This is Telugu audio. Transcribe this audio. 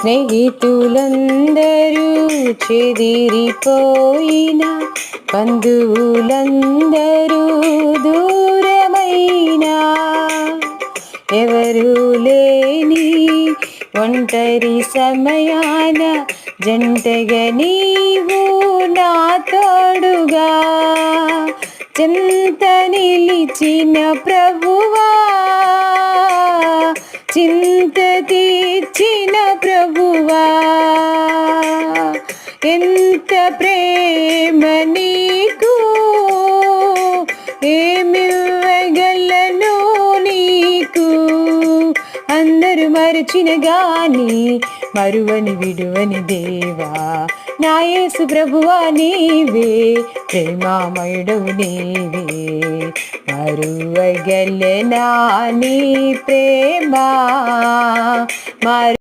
స్నేహితులందరూ చెదిరిపోయిన, బంధువులందరూ దూరమైనా, ఎవరు లేని ఒంటరి సమయాన జంటగా నీవు నా తోడుగా, చెంత నిలిచిన ప్రభువా, చింత తీర్చిన ప్రభువా, ఎంత ప్రేమ నీకు, ఏమివ్వగలను నీకు. అందరూ మరచిన గాని మరువని విడువని దేవా, నా యేసు ప్రభువా నీవే, ప్రేమామయుడవు నీవే, మరువగలనా నీ ప్రేమ.